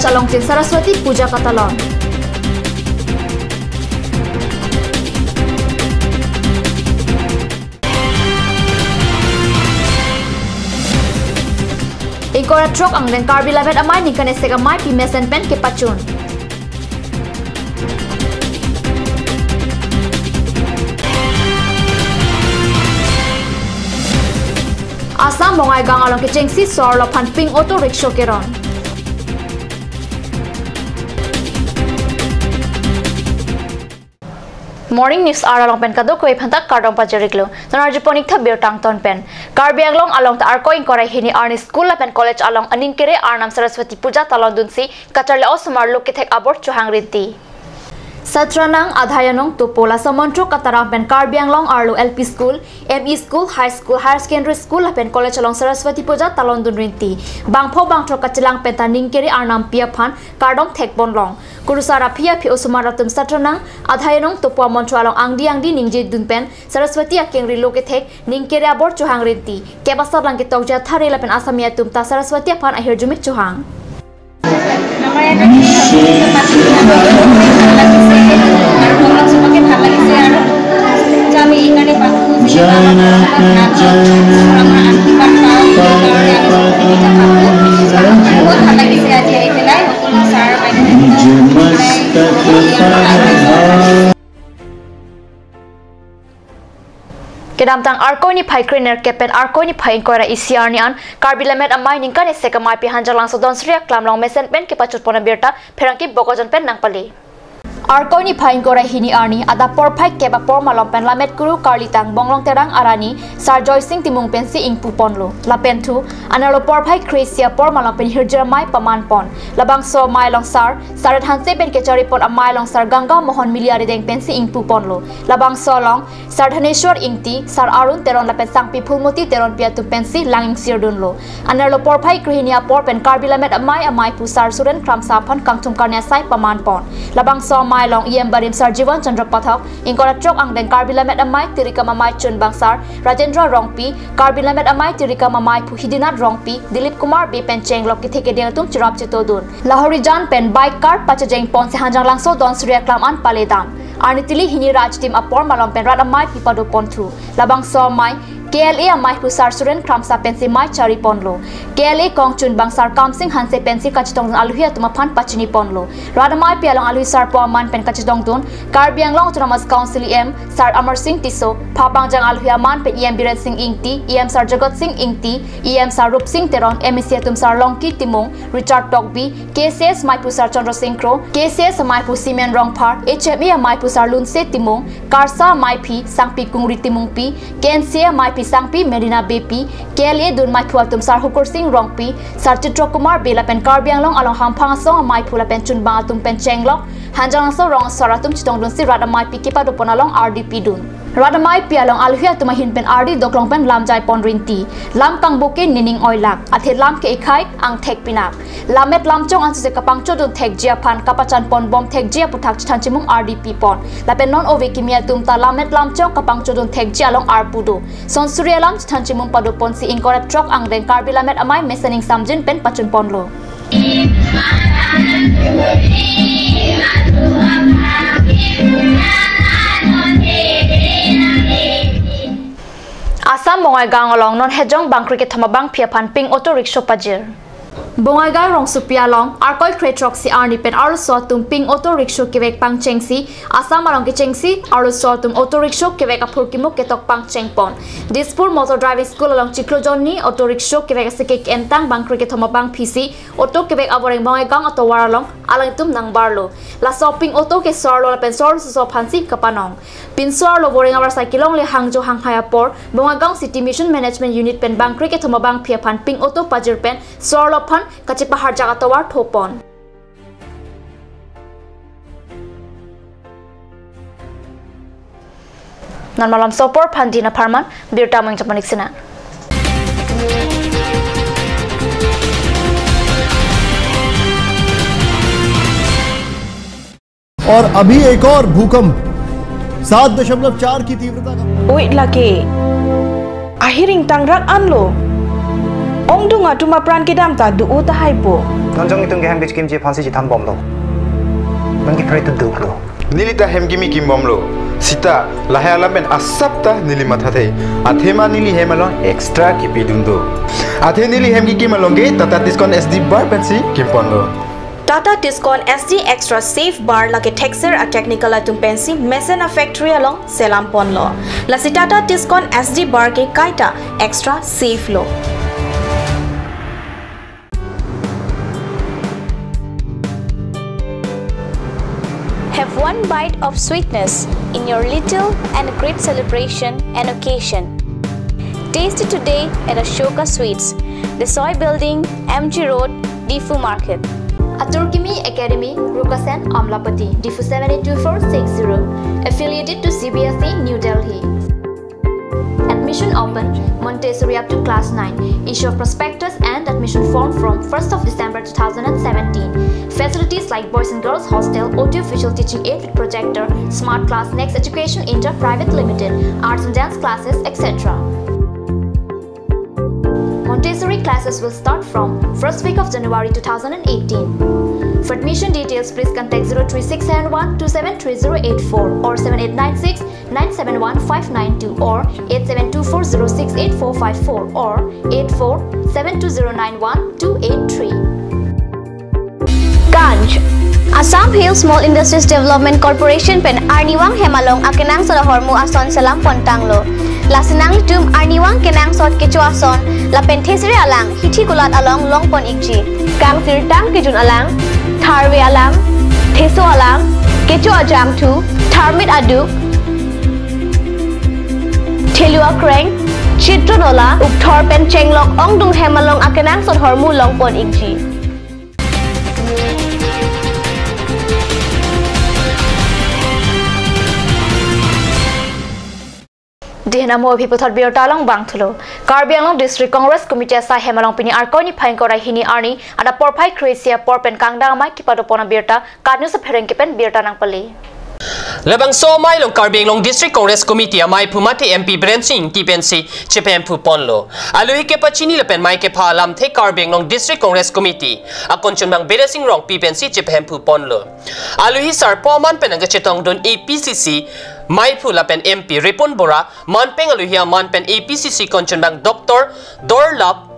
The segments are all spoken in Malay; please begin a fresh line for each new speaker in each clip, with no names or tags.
College along tin Saraswati Puja Katalon. Ingkora truk ang den karbi lamet amai ningkane sega mai pi mesen pen ke pacun. Asam bongai gang along ke jengsi sor lo pan ping auto rickshaw keron. Morning news along pen kado koi phantak kardong pajariklo nanarji ponik tha beotang ton pen karbi anglong along ta arko ingkorai hini arni school pen college along aning kere arnam Saraswati Puja talon dunsi katarle osmar lokithek abor chuhang rinti Satranang Adhayanong Tupola Samontro Katarang pen Karbi Anglong Arlo LP School, ME School, High School, Higher Secondary School pen College along Saraswati Puja talon dun rinti. Bangpho bangtro kachilang pen taning kiri arnam pia phan kardong thek bonlong. Kurusara pia phi osumaratum Satranang Adhayanong Tupoa montro along angdi ningje dun pen Saraswati akengri loke thek ningkere abor chuhang rinti. Kebasar lang kitokja thare la pen asamia tum ta Saraswati phan ahir jumik chuhang. Kedamtang Arkoni Pai Kriner Kepen Arkoni Pai Inkora ICR ni an Karbi lamet amai ningkan eseka mai pi hanjalang sodon sria klamlong mesen pen ke pachut pona berta pherangki bokojon pen nangpali Arkoni Pai Inkora hini arni ada por pai keba por malom pen lamet kuru karlitang bonglong terang arani Sarjoy Singh timung pensi ingpu ponlo lapen tu analo por pai Kresia por malom pen hirjera mai paman pon labang so mai long sarat hanse pen kechari pon amai long sar Ganga Mohon Miliari deng pensi ingpu ponlo labang so long Sar Dhaneshwar ingti Sar Arun teron lapen sangpi phulmoti teron piatu pensi langing sirdunlo analo por pai krihinia por pen Karbi lamet amai pu Sar Suren Kram Saphan kangtum karnia sai paman pon labang so mai long iem barim Sar Jiwan Chandra Pathak ingkora trok ang deng Karbi lamet amai tirika mamai chun bangsar Rajendra Rongpi Karbi lamet amai tirika mamai pu Hidinat Rongpi Dilip Kumar B pen cheng lok kitheke deng tum chirap chitodun Lahori Jan pen bike car pachajeng pon se hanjang langso don surya klam an paledam Arnitili hini raj tim apor malom pen rat amai pipado pontu labang so mai KLA amai pu Sar Suren Kramsa pensi mai chari ponlo KLA kongchun bangsar Kamsing hanse pensi kachitong aluhia tumaphan pachini ponlo radamai pialong aluhi sar po man pen kachitong dun Karbi Anglong Autonomous Council EM Sar Amar Singh Tiso Phapangjang aluhia man pen EM Biren Singh Ingti EM Sar Jagat Singh Ingti EM Sar Rup Singh Teron MEC tum Sar Longki Timung Richard Tokbi KCS mai pu Sar Chandra Singh Kro KCS mai pu Simen Rongphar HME mai pu Sar Lunse Timung Karsa mai phi Sangpi Kungri Timung pi KNC mai Sangpi Medina BP KLA dun mai phuatum Sar Hukur Singh Rongpi Sar Chitra Kumar Bela pen Karbi Anglong along hamphang song mai phula pen chun ba tum pen chenglok hanjang so rong saratum chitong dun si rada mai pikipa do ponalong RDP dun Radamai pialong aluhia tumahin pen RD doklong pen lamjai pon rinti lam kang buke nining oilak athe lam ke ikhai ang thek pinak lamet lamchong anse kapang chodun thek jia phan kapachan pon bom thek jia puthak chanchimung RDP pon lapen non ove kimia tumta lamet lamchong kapang chodun thek jia long arpudo son surya lam chanchimung padu pon si inkora trok ang den Karbi lamet amai mesening samjin pen pachun ponlo Asam bongai gang along non hejong bangkri ke thamabang phiaphan ping auto rickshaw pajir Bongai gang rong supia long arkoi kretrok si arni pen aru so tum ping auto rickshaw kevek pang chengsi asam along ke chengsi aru so tum auto rickshaw kevek apur kimuk ketok pang chengpon Dispur motor driving school along Chiklojoni auto rickshaw kevek sekek entang bangkri ke thamabang phisi auto kevek aboreng bongai gang auto waralong alang tum nang barlo la shopping auto ke sorlo la pen sor so phansi kapanong pin sorlo boring abar cyclong le hangjo hanghaya por bongai gang city mission management unit pen bangkri ke thamabang phiaphan ping auto pajir pen sorlo phan kachipahar jaga tawar thopon nan malam sopor pandina parman birta mang japanik sina
और अभी एक और भूकंप 7.4 की तीव्रता का
Wait lagi. Ahiring tangrak anlo. ongdunga tuma pran ki dam ta du uta haipo
nonjong itung geham bich kimji phansi ji tham bomlo nangki pray to duklo
nilita hemgimi kimbomlo sita lahalamen asapta nili mathate athema nili hemalon extra kipidundo athe nili hemgi kimalonge tata discount sd bar pensi kimponlo
Tata Tiscon SD Extra Safe Bar lage Texer a technical atum pensi Mesena Factory along Selampon lo. Lasi Tata Tiscon SD Bar ke kaita extra safe lo. Have one bite of sweetness in your little and great celebration and occasion. Taste it today at Ashoka Sweets, the Soy Building, MG Road, Difu Market.
Aturkimi Academy, Rukasen, Amlapati, Difu 782460, affiliated to CBSE, New Delhi. Admission open, Montessori up to class 9. Issue of prospectus and admission form from 1st of December 2017. Facilities like Boys and Girls Hostel, audio visual teaching aid with projector, Smart Class, Next Education Inter Private Limited, arts and dance classes, etc. Montessori classes will start from 1st week of January 2018. For admission details, please contact 03671 273084 or 7896 971 592 or 8724068454 or 8472091283.
Ganj Assam Hill Small Industries Development Corporation pen Arniwang Hemalong akenang sa hormu ason salam pontanglo. Lasinang tum Arniwang kenang sot kecu ason la penthesiri alang hithi kulat along longpon ikji. Kang sirtang kejun alang tharwe alang theso alang kecu ajam tu tharmit aduk thelua kreng chitronola ukthor pen chenglok ongdung hemalong akenang sot hormu longpon ikji.
Dihnamo Pipothot Biotalong Bangtulo. Karbi Anglong District Congress Committee Sa Hemalong Pini Arkoni Phaingkora Hini Arni ada Porphai Kresia Porpen Kangdang Mai Kipadopona Birta Kadnu sa Pherengkipen Birta Nangpali.
Labang so mai long Karbing Long District Congress Committee mai Pumati MP Brensing Kipensi Chepem Pu Ponlo. Alui ke pachini lepen mai ke phalam the Karbing Long District Congress Committee akonchon bang Beresing Rong Pipensi Chepem Pu Ponlo. Alui sar Poman penanga chetong don APCC mai phula pen MP Ripon Bora manpeng aluhia manpen APCC konchon bang Dr. Dorlap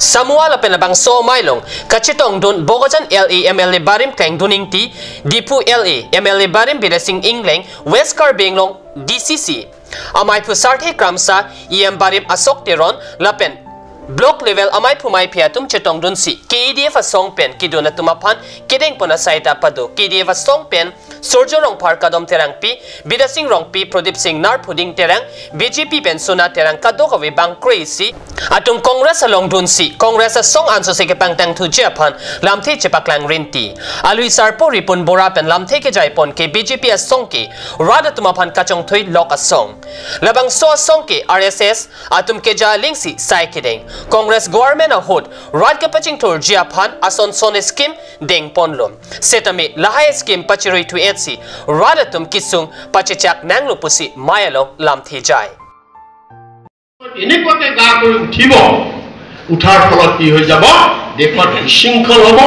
Samuel penabang so mailong kachitong don Bogojan LA MLA Barim Kang Duning T Dipu LA MLA Barim Beresing Ingleng West Karbing Long DCC amai pusarte kramsa EM Barim Asok Teron lapen block level amai phumai phiatum chetong don si KDF song pen kidona tumapan kideng pona saita pado KDF song pen Surjo Rong Park Kadom Terang Pi Bidasing Rong Pi Prodip Singh Nar Puding Terang BJP pen Suna Terang Kadokawi Bang Crazy atung Congress along dun si Congress song anso se ke pangtang tu Japan lamthe chepaklang rinti alui sarpo ripun bora pen lamthe ke jaipon ke BJP song ke rada tumapan kachong thui lok song labang so song ke RSS atum ke ja lingsi sai kideng Congress government a hot rad ke paching tur Japan ason son scheme deng ponlom setame lahai scheme pachiroi tu etsi rada tum kisung pachechak nanglo pusi mayalong lamthe jai
এনেকুৱাকে গা কৰি উঠিব উঠাৰ ফলত কি হৈ যাব দেশত বিশৃংখল হ'ব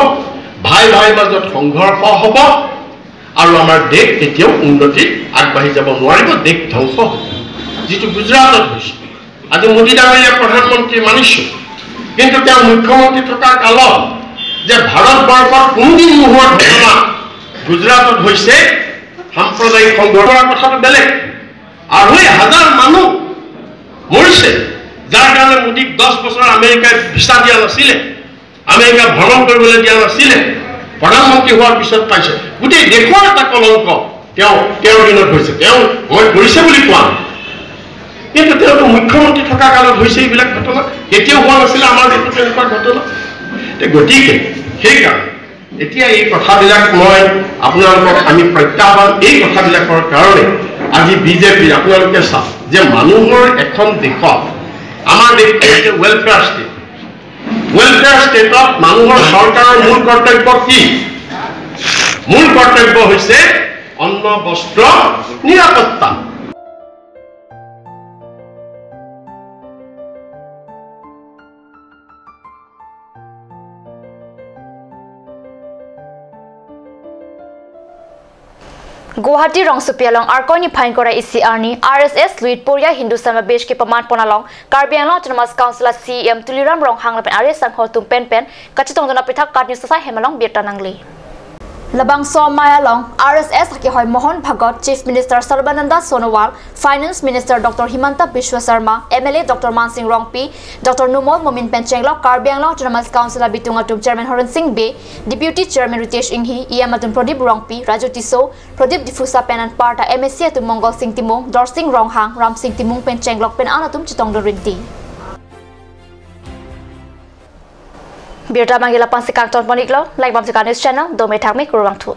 ভাই ভাই মাজত সংঘৰ্ষ হ'ব আৰু আমাৰ দেশ কেতিয়াও উন্নতি আগবাঢ়ি যাব নোৱাৰিব দেশ ধ্বংস হ'ব যিটো গুজৰাটত হৈছে আজি মোদী ডাঙৰীয়া প্ৰধানমন্ত্ৰী মানিছো কিন্তু তেওঁ মুখ্যমন্ত্ৰী থকা কালত যে ভাৰতবৰ্ষৰ কোনদিন নোহোৱা ঘটনা গুজৰাটত হৈছে সাম্প্ৰদায়িক সংঘৰ্ষৰ কথাটো বেলেগ আৰু হাজাৰ মানুহ মৰিছে যাৰ কাৰণে মোদীক 10 বছৰ আমেৰিকাই ভিসা দিয়া নাছিলে আমেৰিকা ভ্ৰমণ কৰিবলৈ দিয়া নাছিলে প্ৰধানমন্ত্ৰী হোৱাৰ পিছত পাইছে গোটেই দেশৰ এটা কলংক তেওঁৰ দিনত হৈছে তেওঁ মই কৰিছে বুলি কোৱা কিন্তু তেওঁটো মুখ্যমন্ত্ৰী থকা কালত হৈছে এইবিলাক ঘটনা কেতিয়াও হোৱা নাছিলে আমাৰ দেশত এনেকুৱা ঘটনা গতিকে সেইকাৰণে এতিয়া এই কথাবিলাক মই আপোনালোকক আমি প্ৰত্যাহ্বান এই কথাবিলাকৰ কাৰণে আজি বিজেপি আপোনালোকে চাওক যে মানুহৰ এখন দেশত আমাৰ দেশ ওয়েলফেয়াৰ ষ্টেটত মানুহৰ চৰকাৰৰ মূল কৰ্তব্য কি মূল কৰ্তব্য হৈছে অন্ন বস্ত্ৰ নিৰাপত্তা
Guwahati rong supialong arkoni phain kora ECR ni RSS Luit Poria Hindu Samabej ke paman ponalong Karbi Anglong Autonomous Council CM Tuliram rong hang lapen RS sang hotum pen kachitong dona pithak kat news sai hemalong birta nangli Labang Somaya long RSS haki hoy Mohon Bhagat Chief Minister Sarbananda Sonowal Finance Minister Dr Himanta Biswa Sharma MLA Dr Mansing Rongpi Dr Numol Momin Penchenglo Karbi Anglong Autonomous Council Bitungatum Chairman Horan Singh Be Deputy Chairman Ritesh Inghi Iamatun Pradip Rongpi Raju Tiso Pradip Difusa Penan Parta MSC Atum Mongol Singh Timung Dor Singh Ronghang Ram Singh Timung Penchenglo Pen Anatum Chitong Dorinti Birta Mangila Pansikang Ton Moniklo like Bamsika News Channel do me thak me kurang thut